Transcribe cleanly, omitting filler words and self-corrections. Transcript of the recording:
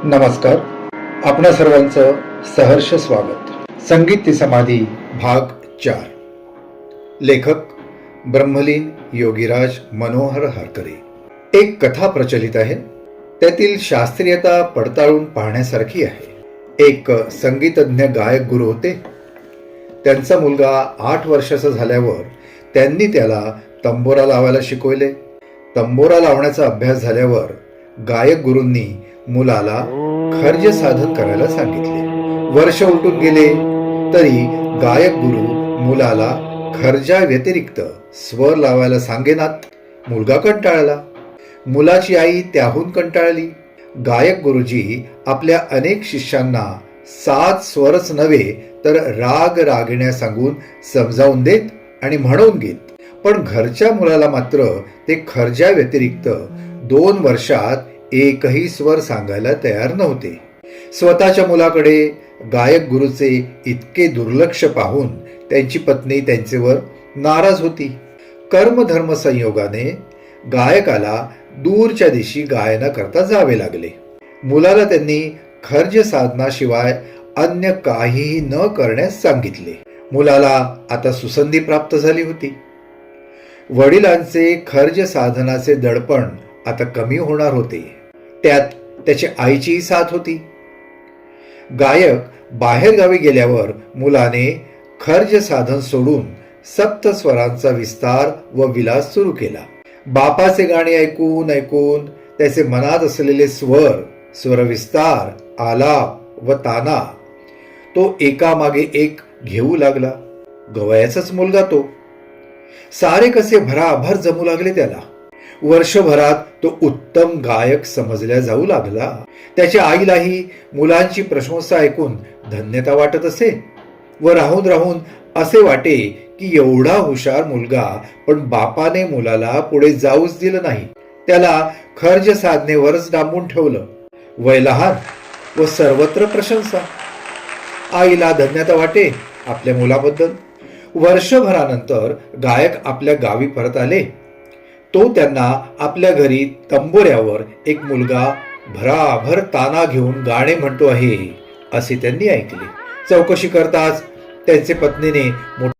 नमस्कार. आपणा सर्वांचं सहर्ष स्वागत. संगीत ती समाधी भाग 4. लेखक ब्रह्मलीन योगीराज मनोहर हरकरे. एक कथा प्रचलित आहे, त्यातील शास्त्रीयता पडताळून पाहण्यासारखी आहे. एक संगीतज्ञ गायक गुरु होते. त्यांचा मुलगा 8 वर्षाचा झाल्यावर त्यांनी त्याला तंबोरा लावायला शिकवले. तंबोरा लावण्याचा अभ्यास झाल्यावर गायक गुरूंनी मुलाला खर्ज साधन करायला सांगितले. वर्ष उलटून गेले तरी गायक गुरु मुलाला खर्जा व्यतिरिक्त स्वर लावायला सांगेनात. मुलगा कंटाळला. मुलाची आई त्याहून कंटाळली. गायक गुरुजी आपल्या अनेक शिष्यांना 7 स्वरच नव्हे तर राग रागिण्या सांगून समजावून देत आणि म्हणून घेत, पण घरच्या मुलाला मात्र ते खर्जा व्यतिरिक्त 2 वर्षात एकही स्वर सांगायला तयार नव्हते. स्वतःच्या मुलाकडे गायक गुरुचे इतके दुर्लक्ष पाहून त्यांची पत्नी त्यांच्यावर नाराज होती. कर्मधर्म संयोगाने गायकाला दूरच्या दिशी गायना करता जावे लागले. मुलाला त्यांनी खर्ज साधनाशिवाय अन्य काहीही न करण्यास सांगितले. मुलाला आता सुसंधी प्राप्त झाली होती. वडिलांचे खर्ज साधनाचे दडपण आता कमी होणार होते. त्यात त्याच्या आईचीही साथ होती. गायक बाहेर गावी गेल्यावर मुलाने खर्ज साधन सोडून सप्त स्वरांचा विस्तार व विलास सुरू केला. बापाचे गाणे ऐकून ऐकून त्याचे मनात असलेले स्वर, स्वरविस्तार, आलाप व ताना तो एकामागे एक घेऊ लागला. गवयाचाच मुलगा तो. सारे कसे भराभर जमू लागले त्याला. वर्षभरात तो उत्तम गायक समजल्या जाऊ लागला. त्याच्या आईलाही मुलांची प्रशंसा ऐकून धन्यता वाटत असे व राहून राहून असे वाटे की एवढा हुशार मुलगा, पण बापाने मुलाला पुढे जाऊच दिलं नाही. त्याला खर्ज साधनेवरच डांबून ठेवलं. वय लहान व सर्वत्र प्रशंसा. आईला धन्यता वाटे आपल्या मुलाबद्दल. वर्षभरानंतर गायक आपल्या गावी परत आले. तो त्यांना आपल्या घरी तंबोऱ्यावर एक मुलगा भराभर ताना घेऊन गाणे म्हणतो आहे असे त्यांनी ऐकले. चौकशी करताच त्यांचे पत्नीने